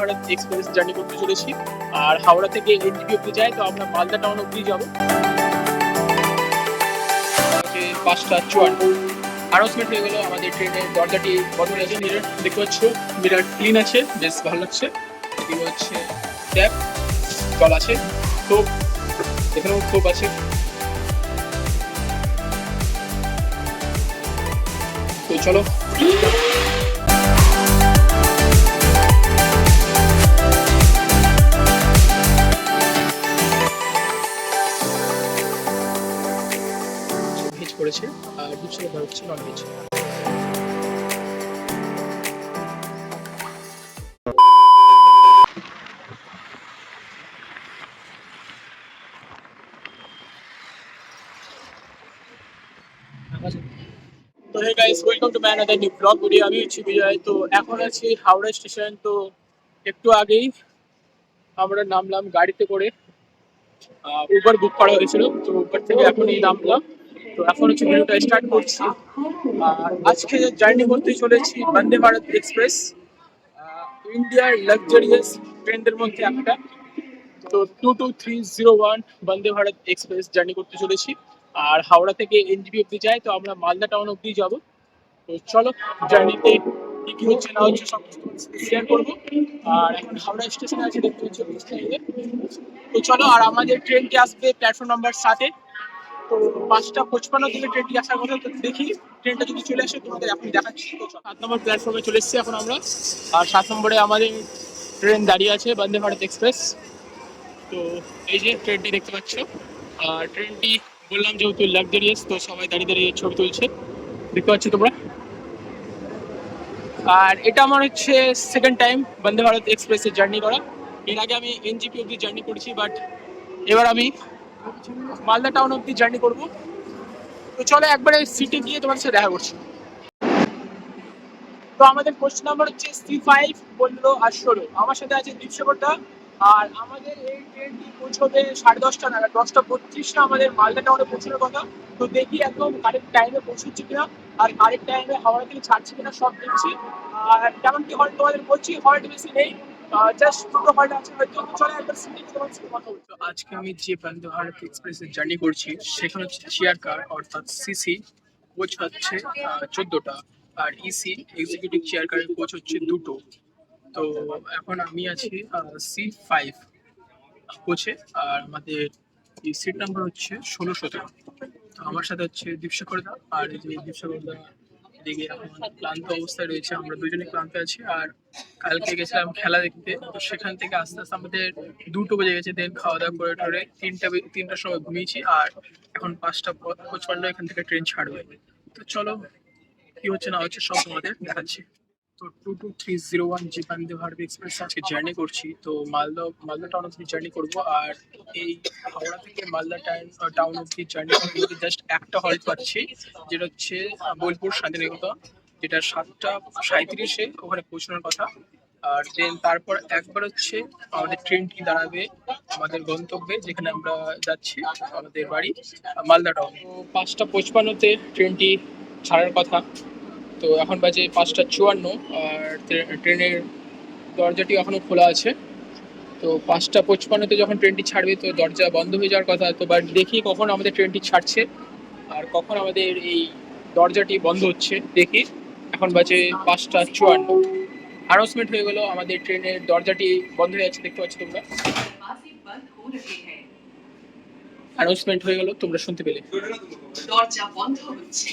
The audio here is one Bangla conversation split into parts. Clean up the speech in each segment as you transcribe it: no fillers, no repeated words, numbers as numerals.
ভারত এক্সপ্রেস জার্নি করতে চলেছি। আর হাওড়া থেকে এনজিপি অব্দি যাই, তো আমরা মালদা টাউন অব্দি যাবো। 5:54 অ্যানাউন্সমেন্ট হয়ে গেলো। আমাদের ট্রেনের দরজাটি বন্ধ আছে। মিরার দেখতে পাচ্ছ, মিরার ক্লিন আছে, বেশ ভালো লাগছে। এদিকে হচ্ছে ট্যাপ, জল আছে, টোপ, এখানেও টোপ আছে। তো চলো ভেজ করেছে আর দুশো টাকা হচ্ছে নন ভেজ। তো hey guys, welcome to my another new vlog video. আমি হচ্ছি বিজয়। তো এখন আছি হাওড়া স্টেশন। তো একটু আগেই আমরা নামলাম গাড়িতে করে, উবার বুক করা হয়েছিল, তো উবার থেকে এখনই নামলাম। তো এখন হচ্ছে ভিডিওটা স্টার্ট করছি। আর আজকে জার্নি করতে চলেছি বন্দে ভারত এক্সপ্রেস, ইন্ডিয়ার লাক্সারিয়াস ট্রেনদের মধ্যে একটা। তো 22301 বন্দে ভারত এক্সপ্রেস জার্নি করতে চলেছি। আর হাওড়া থেকে এনজিপি অব্দি যাই, তো আমরা মালদা টাউন অব্দি যাবো। তো চলো জার্নিতে কি কি হচ্ছে না হচ্ছে সব কিছু শেয়ার করবো। আর এখন হাওড়া স্টেশনে আছে, দেখতে হচ্ছে। তো চলো, আর আমাদের ট্রেনটি আসবে প্ল্যাটফর্ম নাম্বার 7-এ। তো 5:55 থেকে ট্রেনটি আসার কথা। তো দেখি ট্রেনটা যদি চলে আসে তোমাদের এখন দেখাচ্ছি। তো 7 নম্বর প্ল্যাটফর্মে চলে এসেছি এখন আমরা। আর 7 নম্বরে আমাদের ট্রেন দাঁড়িয়ে আছে, বন্দে ভারত এক্সপ্রেস। তো এই যে ট্রেনটি দেখতে পাচ্ছ। আর ট্রেনটি বললাম যেহেতু লাক্সারিয়াস, তো সবাই দাঁড়িয়ে দাঁড়িয়ে ছবি তুলছে, দেখতে পাচ্ছ তোমরা। আর এটা আমার হচ্ছে সেকেন্ড টাইম বন্দে ভারত এক্সপ্রেসে জার্নি করা। এর আগে আমি এনজিপি অব্দি জার্নি করেছি, বাট এবার আমি মালদা টাউন অব্দি জার্নি করবো। তো চলো একবারে সিটে গিয়ে তোমার সাথে দেখা করছি। তো আমাদের কোশ্চেন নাম্বার হচ্ছে C5 15 আর 16। আমার সাথে আছে দীপসাগরদা। আর আমাদের এই ট্রেনটি পৌঁছবে 10:30 নাগাদ। 10:32 আমাদের মালদা টাউনে পৌঁছানোর কথা। তো দেখি একদম কারেক্ট টাইমে পৌঁছচ্ছে কিনা, আর কারেক্ট টাইমে হাওড়া থেকে ছাড়ছে কিনা, সব দেখছি। আর কেমন কি হল্ট তোমাদের বলছি, হল্ট বেশি নেই, জাস্ট দুটো হল্ট আছে হয়তো। তো চলো একবার সিটে গিয়ে তোমার সাথে কথা বলছো। আজকে আমি যে বন্দে ভারত এক্সপ্রেসে জার্নি করছি সেখানে হচ্ছে চেয়ার কার অর্থাৎ সিসি কোচ হচ্ছে 14টা, আর ইসি এক্সিকিউটিভ চেয়ার কারের কোচ হচ্ছে 2টো। তো এখন আমি আছি C5 কোচে। আর আমাদের এই সিট নাম্বার হচ্ছে 16-17। তো আমার সাথে হচ্ছে দীপসাগরদা। আর এই যে দীপসাগরদা এদিকে এখন ক্লান্ত অবস্থায় রয়েছে, আমরা দুজনে ক্লান্ত আছি। আর কালকে গেছিলাম খেলা দেখতে, তো সেখান থেকে আস্তে আস্তে আমাদের 2টো বেজে গেছে। দেন খাওয়া দাওয়া করে টরে 3টার সময় ঘুমিয়েছি। আর এখন 5:55 এখান থেকে ট্রেন ছাড়বে। তো চলো কি হচ্ছে না হচ্ছে সব তোমাদের দেখাচ্ছি। তো 22301 যে বন্দে ভারত এক্সপ্রেস আজকে জার্নি করছি। তো মালদা টাউন অব্দি জার্নি করবো। আর এই হাওড়া থেকে মালদা টাউন অব্দি জার্নি করতে জাস্ট একটা হল্ট পাচ্ছি, যেটা হচ্ছে বোলপুর শান্তিনিকেতন, যেটা 7:37-এ ওখানে পৌঁছানোর কথা। আর দেন তারপর একবার হচ্ছে আমাদের ট্রেনটি দাঁড়াবে আমাদের গন্তব্যে, যেখানে আমরা যাচ্ছি, আমাদের বাড়ি মালদা টাউন। তো 5:55-তে ট্রেনটি ছাড়ার কথা। তো এখন বাজে 5:54। আর ট্রেনের দরজাটি এখনো খোলা আছে। তো 5:55-তে যখন ট্রেনটি ছাড়বে তো দরজা বন্ধ হয়ে যাওয়ার কথা। তো বাট দেখি কখন আমাদের ট্রেনটি ছাড়ছে আর কখন আমাদের এই দরজাটি বন্ধ হচ্ছে দেখি। এখন বাজে 5:54। অ্যানাউন্সমেন্ট হয়ে গেলো, আমাদের ট্রেনের দরজাটি বন্ধ হয়ে যাচ্ছে, দেখতে পাচ্ছ তোমরা। অ্যানাউন্সমেন্ট হয়ে গেল, তোমরা শুনতে পেলে। দরজা বন্ধ হচ্ছে।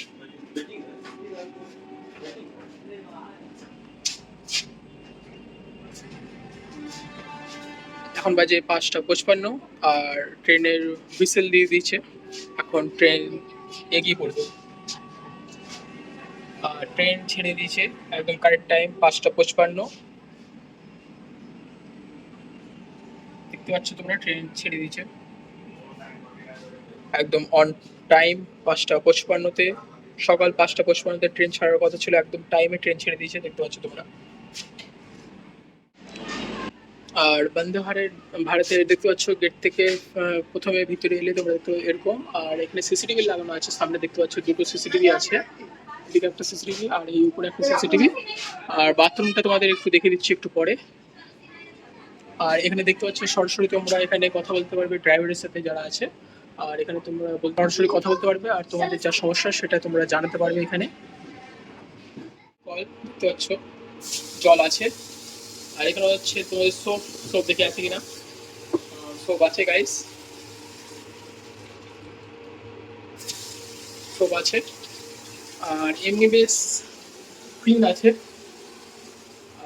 এখন বাজে 5:55। আর ট্রেনের হুইসেল দিয়ে দিচ্ছে, এখন ট্রেন এগিয়ে পড়বে। আর ট্রেন ছেড়ে দিয়েছে একদম কারেক্ট টাইম 5:55। দেখতে পাচ্ছ তোমরা, ট্রেন ছেড়ে দিয়েছে একদম অন টাইম 5:55-তে। সকাল 5:55-তে ট্রেন ছাড়ার কথা ছিল, একদম টাইমে ট্রেন ছেড়ে দিয়েছে, দেখতে পাচ্ছ তোমরা। আর বন্দে ভারতের দেখতে পাচ্ছ গেট থেকে প্রথমে ভিতরে এলে তোমরা দেখতে এরকম। আর এখানে সিসিটিভি লাগানো আছে, সামনে দেখতে পাচ্ছ 2টো সিসিটিভি আছে, এদিকে একটা সিসিটিভি আর এই উপরে একটা সিসিটিভি। আর বাথরুমটা তোমাদের একটু দেখে দিচ্ছি একটু পরে। আর এখানে দেখতে পাচ্ছ সরাসরি তোমরা এখানে কথা বলতে পারবে ড্রাইভারের সাথে যারা আছে। আর এখানে তোমরা সরাসরি কথা বলতে পারবে আর তোমাদের যা সমস্যা সেটা তোমরা জানাতে পারবে। এখানে কল দেখতে পাচ্ছ, জল আছে। আর এখানে হচ্ছে তোমাদের সোপ, সোপ দেখে আছে কিনা, সোপ আছে গাইস, সোপ আছে। আর এমনি বেশ ক্লিন আছে।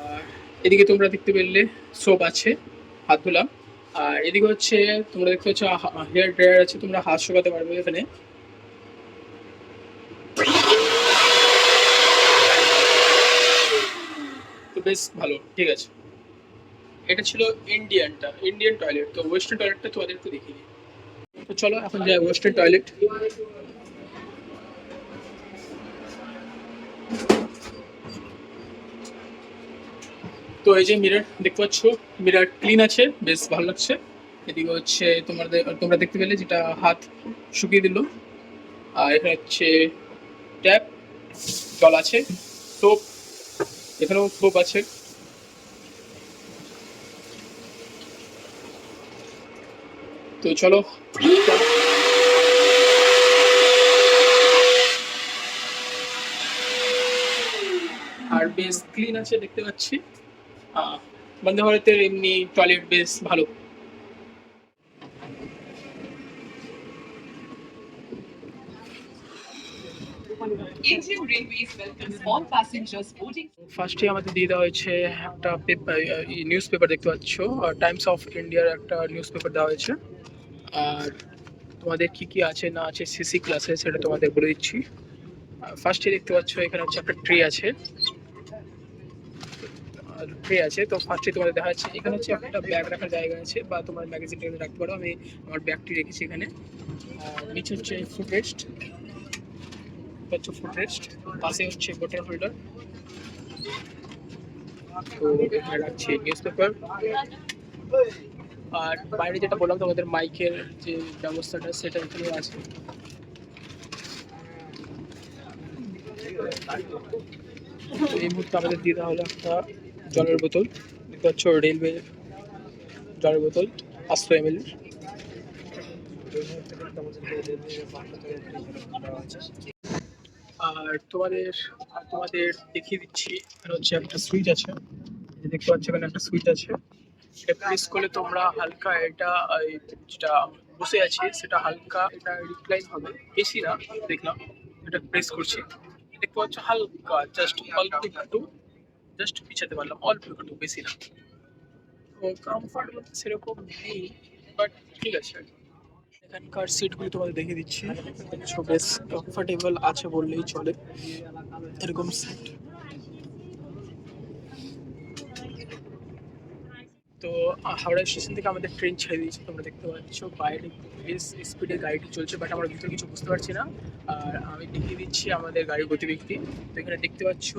আর এদিকে তোমরা দেখতে পেলে সোপ আছে, হাত ধুলাম। আর এদিকে হচ্ছে তোমরা দেখতে পাচ্ছ হেয়ার ড্রায়ার আছে, তোমরা হাত শুকাতে পারবে এখানে। তো বেশ ভালো, ঠিক আছে। এটা ছিল ইন্ডিয়ান টয়লেট। তো ওয়েস্টার্ন টয়লেটটা তোমাদেরকে দেখিয়ে দিই। তো চলো এখন যাই ওয়েস্টার্ন টয়লেট। তো এই যে মিরর দেখতে পাচ্ছ, মিরর ক্লিন আছে, বেশ ভালো লাগছে। এদিকে হচ্ছে তোমরা দেখতে পেলে যেটা হাত শুকিয়ে দিল। আর এখানে হচ্ছে ট্যাপ, জল আছে, সোপ, এখানেও সোপ আছে। তো চলো, আর বেশ ক্লিন আছে দেখতে পাচ্ছি। বন্দে ভারতের এমনি টয়লেট বেশ ভালো। Indian Railways welcomes all passengers boarding. ফার্স্টে আমাদের দিয়ে দেওয়া হয়েছে একটা নিউজ পেপার দেখতে পাচ্ছ, টাইমস অফ ইন্ডিয়ার একটা নিউজ পেপার দেওয়া হয়েছে। আর তোমাদের কি কি আছে না আছে সিসি ক্লাসে সেটা তোমাদের বলে দিচ্ছি। ফার্স্টে দেখতে পাচ্ছ এখানে হচ্ছে একটা ট্রে আছে, তো ফার্স্টে তোমাদের দেখা যাচ্ছে এখানে হচ্ছে একটা ব্যাগ রাখার জায়গা আছে, বা তোমার ম্যাগাজিন ট্যাগাজিন রাখতে পারো। আমি আমার ব্যাগটি রেখেছি এখানে। নিচে হচ্ছে ফুড রেস্ট, পাশে হচ্ছে বোতল হোল্ডার। তো এখানে রাখছি নিউজ পেপার। আর বাইরে যেটা বললাম তোমাদের মাইকের যে ব্যবস্থাটা সেটা এখানে আছে। এই মুহূর্তে আমাদের দিয়ে দেওয়া হলো একটা জলের বোতল, দেখতে পাচ্ছ রেলওয়ে জলের বোতল 500 ml। আর তোমাদের দেখিয়ে দিচ্ছি এখানে হচ্ছে একটা সুইচ আছে, দেখতে পাচ্ছ এখানে একটা সুইচ আছে। এটা প্রেস করলে তোমরা হালকা এটা যেটা বসে আছে সেটা হালকা এটা রিক্লাইন হবে, বেশি না। দেখলাম এটা প্রেস করছি, দেখতে পাচ্ছ হালকা জাস্ট অল্প একটু জাস্ট পিছাতে পারলাম, অল্প একটু, বেশি না। তো কমফর্টেবল সেরকম নেই, বাট ঠিক আছে। এখানকার সিটগুলি তোমাদের দেখিয়ে দিচ্ছি, বেশ কমফর্টেবল আছে বললেই চলে, এরকম সিট। তো হাওড়া স্টেশন থেকে আমাদের ট্রেন ছেড়ে দিয়েছে, তোমরা দেখতে পাচ্ছ বাইরে বেশ স্পিডে গাড়িটি চলছে, বাট আমরা ভিতরে কিছু বুঝতে পারছি না। আর আমি দেখিয়ে দিচ্ছি আমাদের গাড়ির গতিবেগটি। তো এখানে দেখতে পাচ্ছ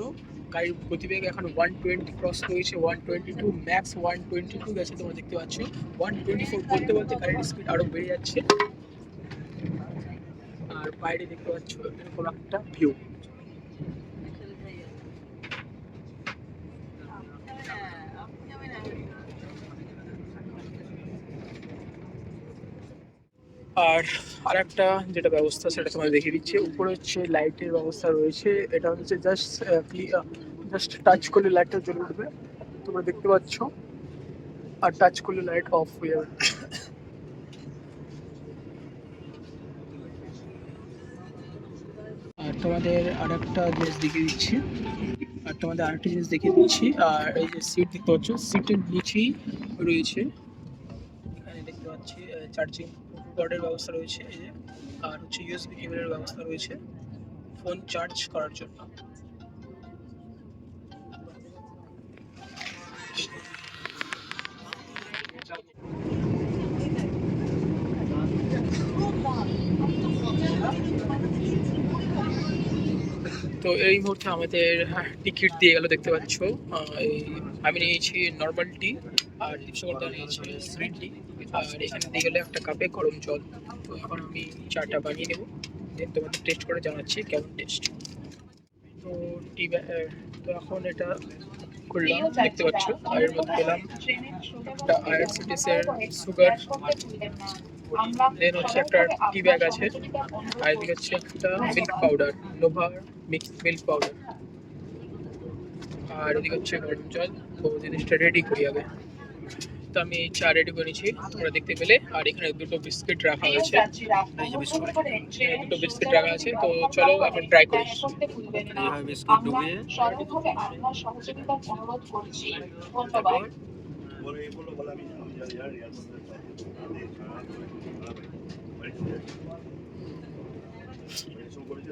গাড়ির গতিবেগ এখন 120 ক্রস করেছে, 122 ম্যাক্স 122 গেছে, তোমরা দেখতে পাচ্ছ 124 বলতে বলতে গাড়ির স্পিড আরও বেড়ে যাচ্ছে। আর বাইরে দেখতে পাচ্ছ এরকম একটা ভিউ। আর একটা যেটা ব্যবস্থা সেটা তোমাদের দেখিয়ে দিচ্ছে, উপরে হচ্ছে লাইটের ব্যবস্থা রয়েছে। এটা হচ্ছে জাস্ট টাচ করলে লাইটটা জ্বলে উঠবে, তোমরা দেখতে পাচ্ছ। আর টাচ করলে লাইট অফ হয়ে যাবে। আর তোমাদের আরেকটা জিনিস দেখিয়ে দিচ্ছি, আর এই যে সিট দেখতে পাচ্ছ, সিটের নিচেই রয়েছে এখানে দেখতে পাচ্ছি চার্জিং কর্ডের ব্যবস্থা রয়েছে, এই যে। আর হচ্ছে ইউএসবি কেবলের ব্যবস্থা রয়েছে ফোন চার্জ করার জন্য। তো এই মুহূর্তে আমাদের টিকিট দিয়ে গেল, দেখতে পাচ্ছ। আমি নিয়েছি নর্মাল টি, আর দীপসাগরদা নিয়েছে সুইট টি। আর এখানে দিয়ে গেলে একটা কাপে গরম জল। তো এখন আমি চাটা বানিয়ে নেবো, দেন তোমাদের টেস্ট করে জানাচ্ছি কেমন টেস্ট। তো তো এখন এটা করলাম, দেখতে পাচ্ছ। আর এর মধ্যে পেলাম একটা আইআরসিটিস এর সুগার, দেন হচ্ছে একটা টি ব্যাগ আছে, আর এদিকে হচ্ছে একটা milk powder, Nova mix milk powder, আর এদিকে হচ্ছে গরম জল। তো জিনিসটা রেডি করি আগে। তো আমি চা রেডি করেছি, তোমরা দেখতে পেলে। আর এখানে দুটো বিস্কিট রাখা হয়েছে, এই যে বিস্কুট, দুটো বিস্কিট রাখা আছে। তো চলো এখন ট্রাই করি। এইভাবে বিস্কুট ঢুকিয়ে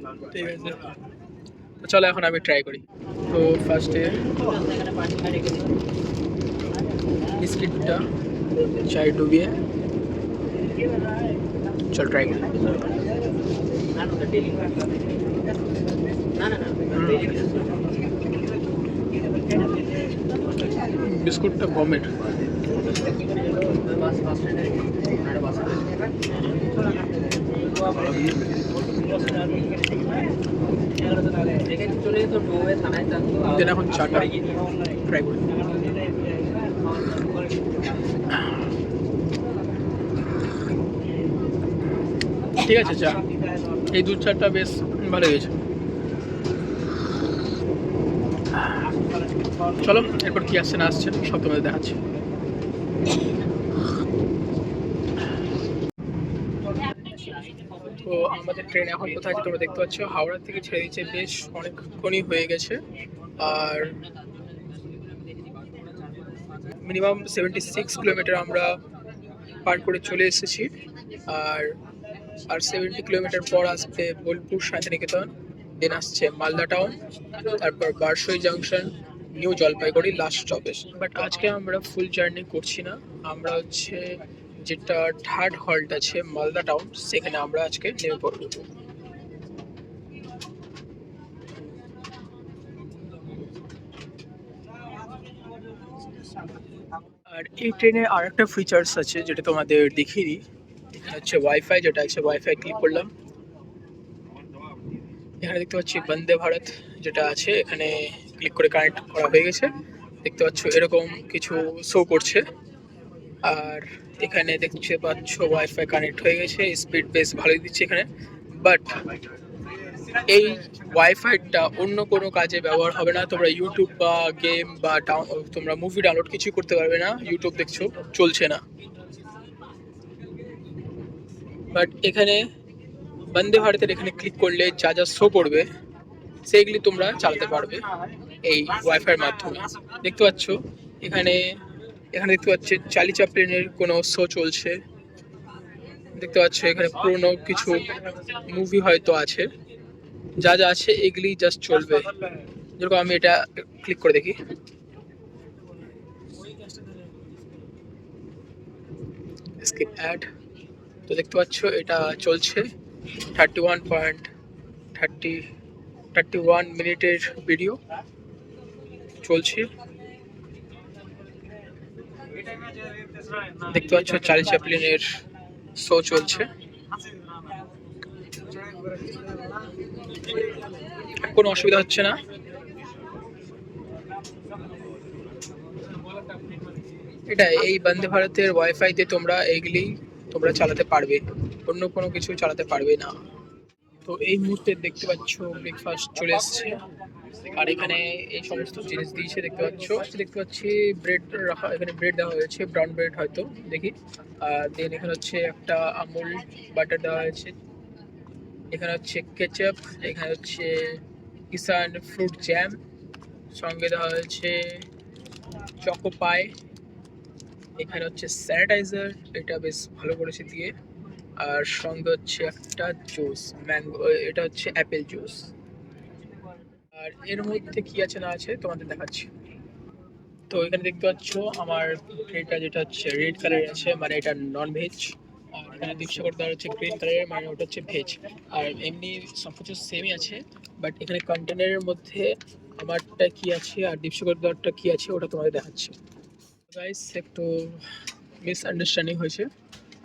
তারপর ঠিক আছে, তো চলো এখন আমি ট্রাই করি। তো ফার্স্টে বিস্কিটটা চায়ে ডুবিয়ে চল ট্রাই করি। বিস্কুটটা গমের, দেন এখন চাটা ট্রাই করি। ঠিক আছে, চা, এই দুধ চাটা বেশ ভালো হয়েছে। চলো এরপর কি আসছে না আসছে সব তোমাদের দেখাচ্ছি। তো আমাদের ট্রেন এখন কোথায় আছে তোমরা দেখতে পাচ্ছ, হাওড়া থেকে ছেড়ে দিচ্ছে, বেশ অনেকক্ষণই হয়ে গেছে। আর মিনিমাম 76 কিলোমিটার আমরা পার করে চলে এসেছি। আর 70 কিলোমিটার পর আসবে বোলপুর শান্তিনিকেতন, দেন আসছে মালদা টাউন, তারপর Barsoi junction, new Jalpaiguri last stoppage. But আজকে আমরা ফুল জার্নি করছি না, আমরা হচ্ছে যেটা থার্ড হল্ট আছে মালদা টাউন, সেখানে আমরা আজকে নেমে পড়বো। আর এই ট্রেনে আর একটা ফিচার্স আছে যেটা তোমাদের দেখিয়ে দিই। এখানে হচ্ছে ওয়াইফাই, যেটা আছে ওয়াইফাই ক্লিক করলাম, এখানে দেখতে পাচ্ছি বন্দে ভারত যেটা আছে, এখানে ক্লিক করে কানেক্ট করা হয়ে গেছে। দেখতে পাচ্ছ এরকম কিছু শো করছে। আর এখানে দেখতে পাচ্ছ ওয়াইফাই কানেক্ট হয়ে গেছে, স্পিড বেশ ভালোই দিচ্ছে এখানে। বাট এই ওয়াইফাইটা অন্য কোনো কাজে ব্যবহার হবে না। তোমরা ইউটিউব বা গেম বা তোমরা মুভি ডাউনলোড কিছু করতে পারবে না। ইউটিউব দেখছো চলছে না, বাট এখানে বন্দে ভারতের এখানে ক্লিক করলে যা যা শো করবে সেইগুলি তোমরা চালাতে পারবে এই ওয়াইফাইয়ের মাধ্যমে। দেখতে পাচ্ছ এখানে দেখতে পাচ্ছি চার্লি চ্যাপলিনের কোনো শো চলছে। দেখতে পাচ্ছ এখানে পুরোনো কিছু মুভি হয়তো আছে, যা যা আছে এগুলি জাস্ট চলবে। যেরকম আমি এটা ক্লিক করে দেখি, স্কিপ অ্যাড। তো দেখতে পাচ্ছ এটা চলছে 31 মিনিটের ভিডিও চলছে। দেখতে পাচ্ছ চার্লি চ্যাপলিনের শো চলছে। কোনো অসুবিধা হচ্ছে না। এটা এই বন্দে ভারতের ওয়াইফাইতে তোমরা এইগুলি তোমরা চালাতে পারবে, অন্য কোনো কিছু চালাতে পারবে না। তো এই মুহূর্তে দেখতে পাচ্ছ ব্রেকফাস্ট চলে এসছে, আর এখানে এই সমস্ত জিনিস দিয়েছে। দেখতে পাচ্ছি ব্রেড রাখা, এখানে ব্রেড দেওয়া হয়েছে, ব্রাউন ব্রেড হয়তো, দেখি। আর দেন এখানে হচ্ছে একটা আমুল বাটার দেওয়া হয়েছে, এখানে হচ্ছে কেচাপ, এখানে হচ্ছে কিষান ফ্রুট জ্যাম, সঙ্গে দেওয়া হয়েছে চকো পাই, এখানে হচ্ছে স্যানিটাইজার, এটা বেশ ভালো করেছে দিয়ে। আর সঙ্গে হচ্ছে একটা জুস, ম্যাঙ্গো, এটা হচ্ছে অ্যাপেল জুস। আর এর মধ্যে কি আছে না আছে তোমাদের দেখাচ্ছি। তো এখানে দেখতে পাচ্ছ আমার প্লেটটা যেটা হচ্ছে রেড কালারের আছে, মানে এটা নন ভেজ। আর এখানে দীপসাগর দেওয়া হচ্ছে গ্রিন কালারের, মানে ওটা হচ্ছে ভেজ। আর এমনি সব কিছু সেমই আছে, বাট এখানে কন্টেনারের মধ্যে আমারটা কি আছে আর দীপসাগর দেওয়ারটা কি আছে ওটা তোমাদের দেখাচ্ছি। গাইস একটু মিসআন্ডারস্ট্যান্ডিং হয়েছে,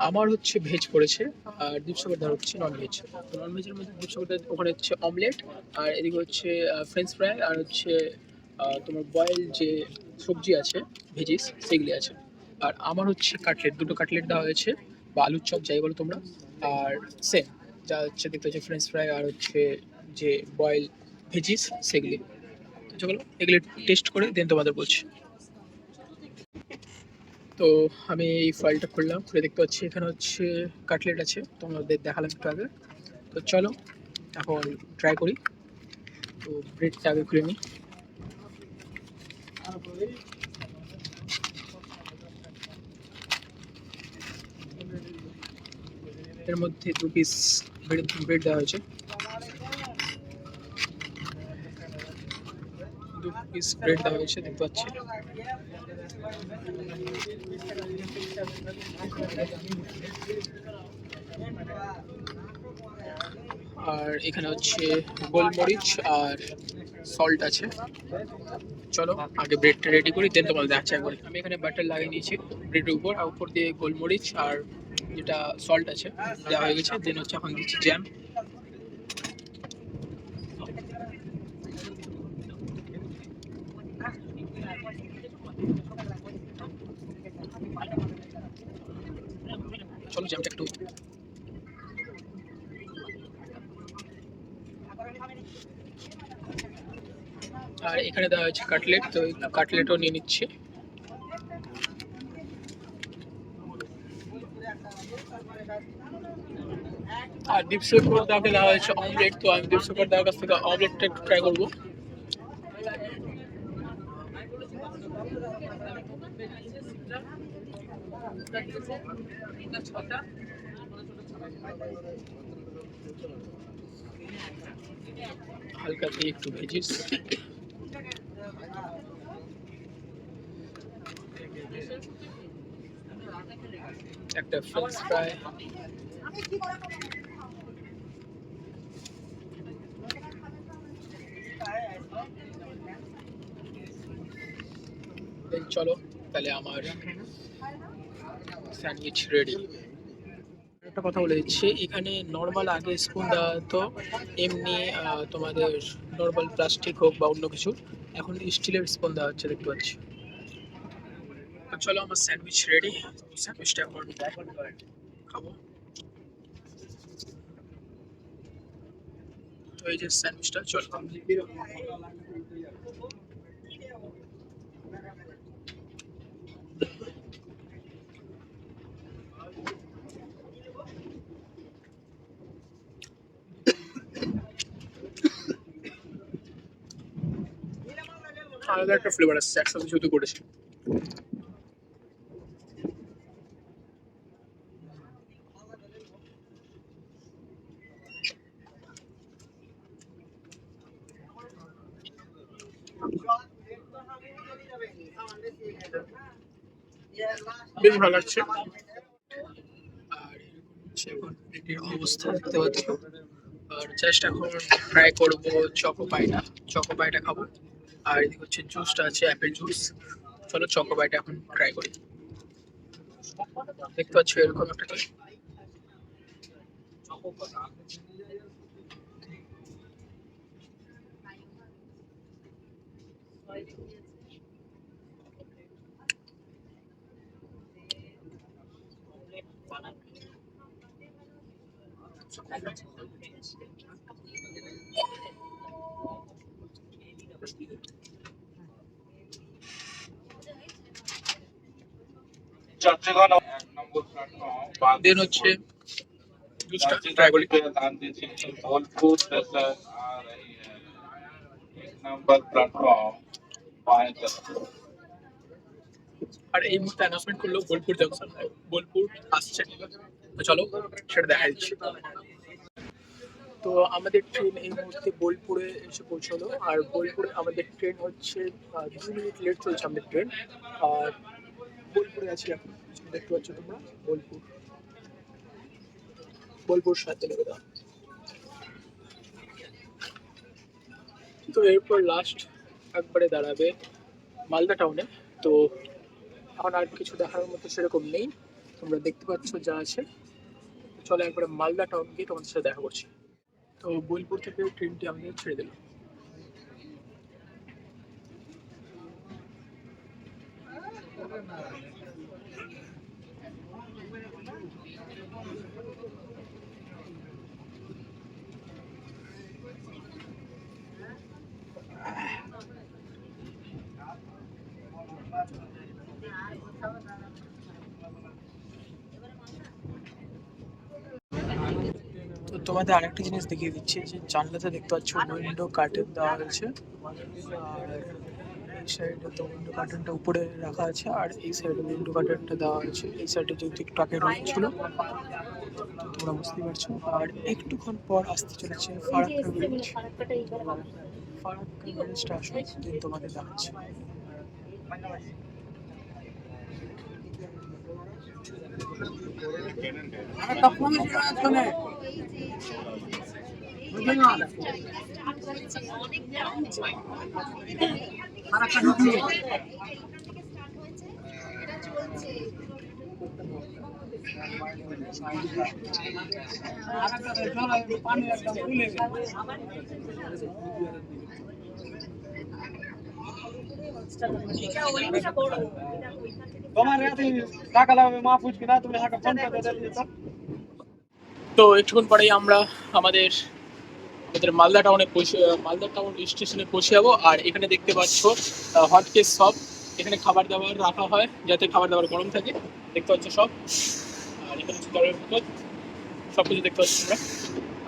আমার হচ্ছে ভেজ পড়েছে আর দীপসাগর দেওয়ার হচ্ছে নন ভেজ। নন ভেজের মধ্যে দীপসাগর ওখানে হচ্ছে অমলেট, আর এদিকে হচ্ছে ফ্রেঞ্চ ফ্রাই, আর হচ্ছে তোমার বয়েল যে সবজি আছে ভেজিস সেগুলি আছে। আর আমার হচ্ছে কাটলেট, দুটো কাটলেট দেওয়া হয়েছে বা আলুর চপ যাই বলো তোমরা। আর সেম যা হচ্ছে দেখতে হচ্ছে ফ্রেঞ্চ ফ্রাই আর হচ্ছে যে বয়েল ভেজিস সেগুলি। তো চলো এগুলি টেস্ট করে দেন তোমাদের বলছি। তো আমি এই ফাইলটা খুললাম, খুলে দেখতে পাচ্ছি এখানে হচ্ছে কাটলেট আছে, তোমাদের দেখালাম একটু আগে। তো চলো এখন ট্রাই করি। তো ব্রেডটা আগে খুলে নিই। এর মধ্যে 2 পিস ব্রেড দেওয়া হয়েছে, 2 পিস ব্রেড দেওয়া হয়েছে দেখতে পাচ্ছি। আর এখানে হচ্ছে গোলমরিচ আর সল্ট আছে। চলো আগে ব্রেডটা রেডি করি দেন তোমাদের দেখাচ্ছি একবার। আমি এখানে বাটার লাগিয়ে নিয়েছি ব্রেডের উপর, আর উপর দিয়ে গোলমরিচ আর যেটা সল্ট আছে দেওয়া হয়ে গেছে। দেন হচ্ছে এখন দিচ্ছি জ্যাম। চলো জ্যামটা একটু আর এখানে দেওয়া হয়েছে কাটলেট, তো কাটলেটও নিয়ে নিচ্ছি। আর দীপশিখর দাকে দেওয়া হয়েছে অমলেট, তো আমি দীপশিখর দার কাছ থেকে অমলেটটা একটু ট্রাই করবো। হালকা দিয়ে একটু ভেজিস, একটা ফ্রেঞ্চ ফ্রাই, চলো তাহলে আমার স্যান্ডউইচ রেডি। একটা কথা বলে দিচ্ছি, এখানে নর্মাল আগে স্পুন দেওয়া হতো এমনি তোমাদের নর্মাল প্লাস্টিক হোক বা অন্য কিছু, এখন স্টিলের স্পুন দেওয়া হচ্ছে দেখতে পাচ্ছি। তো চলো আমার স্যান্ডউইচ রেডি, স্যান্ডউইচটা এখন খাবো। তো এই যে স্যান্ডউইচটা, চলো আলাদা একটা ফ্লেভার আসছে একসাথে যেহেতু করেছি। বেশ ভালো লাগছে। আর হচ্ছে এখন এটির অবস্থা দেখতে পাচ্ছ। আর চেষ্টা এখন ট্রাই করবো চকো পাইটা খাবো। আর এদিকে হচ্ছে জুসটা আছে অ্যাপেল জুস। চলো চকো পাইটা এখন ট্রাই করি। দেখতে পাচ্ছ এরকম একটা কেক। চট্টগ্রাম 1 নম্বর প্ল্যাটফর্ম দেন হচ্ছে জুসটা ট্রাই করি। बोलपुर स्टेशन आ रही है 1 नंबर प्लेटफॉर्म बाएं तरफ। আর এই মুহূর্তে অ্যানাউন্সমেন্ট করলো বোলপুর জংশন, বোলপুর আসছে। তো চলো সেটা দেখা দিচ্ছি। তো আমাদের ট্রেন এই মুহূর্তে বোলপুরে এসে পৌঁছলো। আর বোলপুরে আমাদের ট্রেন হচ্ছে 2 মিনিট লেট চলছে আমাদের ট্রেন। আর বোলপুরে আছি এখন, দেখতে পাচ্ছ তোমরা বোলপুর সাথে লেগে দাও। তো এরপর লাস্ট একবারে দাঁড়াবে মালদা টাউনে। তো এখন আর কিছু দেখার মতো সেরকম নেই, তোমরা দেখতে পাচ্ছ যা আছে। চলো একবারে মালদা টাউন গিয়ে তোমাদের সাথে দেখা করছি। তো বোলপুর থেকে ট্রেনটি আমাদের ছেড়ে দিল। তো তোমাদের আরেকটা জিনিস দেখিয়ে দিচ্ছি, যে জানলাতে দেখতে পাচ্ছ উইন্ডো কার্টেন দেওয়া হয়েছে, আর এই সাইডে তো উইন্ডো কার্টেনটা উপরে রাখা আছে, আর এই সাইডে উইন্ডো কার্টেনটা দেওয়া হয়েছে। এই সাইডে যেহেতু একটু আগে রোদ ছিল, তো তোমরা বুঝতেই পারছো। আর একটুক্ষণ পর আসতে চলেছে ফারাক্কা ব্রিজ। ফারাক্কা ব্রিজটা আসলে দিন তোমাদের দেখাচ্ছে। তো একটুক্ষণ পরেই আমরা আমাদের আমাদের মালদা টাউনে মালদা টাউন স্টেশনে পৌঁছে যাবো। আর এখানে দেখতে পাচ্ছ হট কেস সব, এখানে খাবার দাবার রাখা হয় যাতে খাবার দাবার গরম থাকে, দেখতে পাচ্ছ সব। আর এখানে হচ্ছে দরের ভিতর সব কিছু দেখতে পাচ্ছ তোমরা।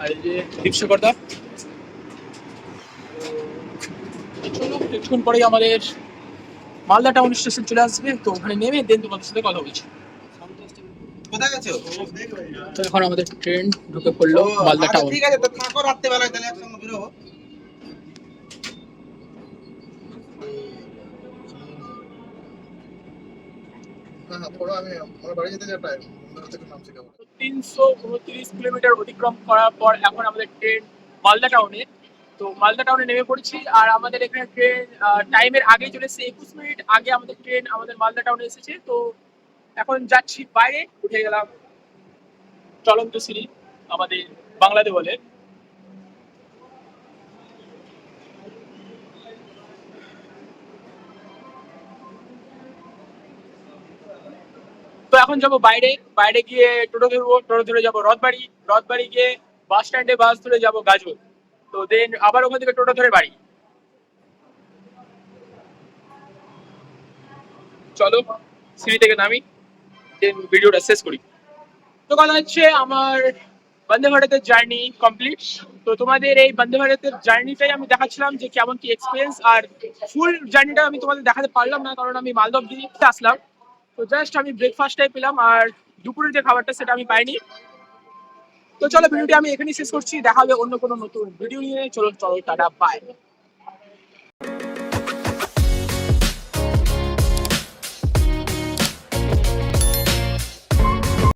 আর এই যে দীপশকরদা, চলো একটুক্ষণ পরেই আমাদের মালদা টাউন স্টেশন চলে আসবে, তো ওখানে নেমে দেন তোমাদের সাথে কথা বলছি। কোথায় গেছো? তো এখন আমাদের ট্রেন ঢুকে পড়লো মালদা টাউন। ঠিক আছে, তো থাকো রাত্রেবেলায়, তাহলে একসঙ্গে বেরোবো। আমি আমার বাড়ি যেতে চাই, প্রায় 329 কিলোমিটার অতিক্রম করার পর এখন আমাদের ট্রেন মালদা টাউনে। তো মালদা টাউনে নেমে পড়েছি, আর আমাদের এখানে ট্রেন টাইমের আগে চলে এসেছে, 21 মিনিট আগে আমাদের ট্রেন আমাদের মালদা টাউনে এসেছে। তো এখন যাচ্ছি বাইরে, উঠে গেলাম চলন্ত সিঁড়ি আমাদের বাংলাতে বলে। তো এখন যাবো বাইরে, বাইরে গিয়ে টোটো ধরবো, টোটো ধরে যাবো রথবাড়ি, রথবাড়ি গিয়ে বাস স্ট্যান্ডে বাস ধরে যাবো গাজল। তো দেন আবার ওখান থেকে টোটো ধরে বাড়ি। চলো সিঁড়ি থেকে নামি, দেন ভিডিওটা শেষ করি। তো কথা হচ্ছে আমার বন্দে ভারতের জার্নি কমপ্লিট। তো তোমাদের এই বন্দে ভারতের জার্নিটাই আমি দেখাচ্ছিলাম যে কেমন কি এক্সপিরিয়েন্স। আর ফুল জার্নিটা আমি তোমাদের দেখাতে পারলাম না, কারণ আমি মালদা অব্দি আসলাম। তো জাস্ট আমি ব্রেকফাস্টটাই পেলাম, আর দুপুরের যে খাবারটা সেটা আমি পাইনি। তো চলো ভিডিওটি আমি এখানেই শেষ করছি, দেখা হবে অন্য কোনো নতুন ভিডিও নিয়ে। চলো চলো টাটা বাই।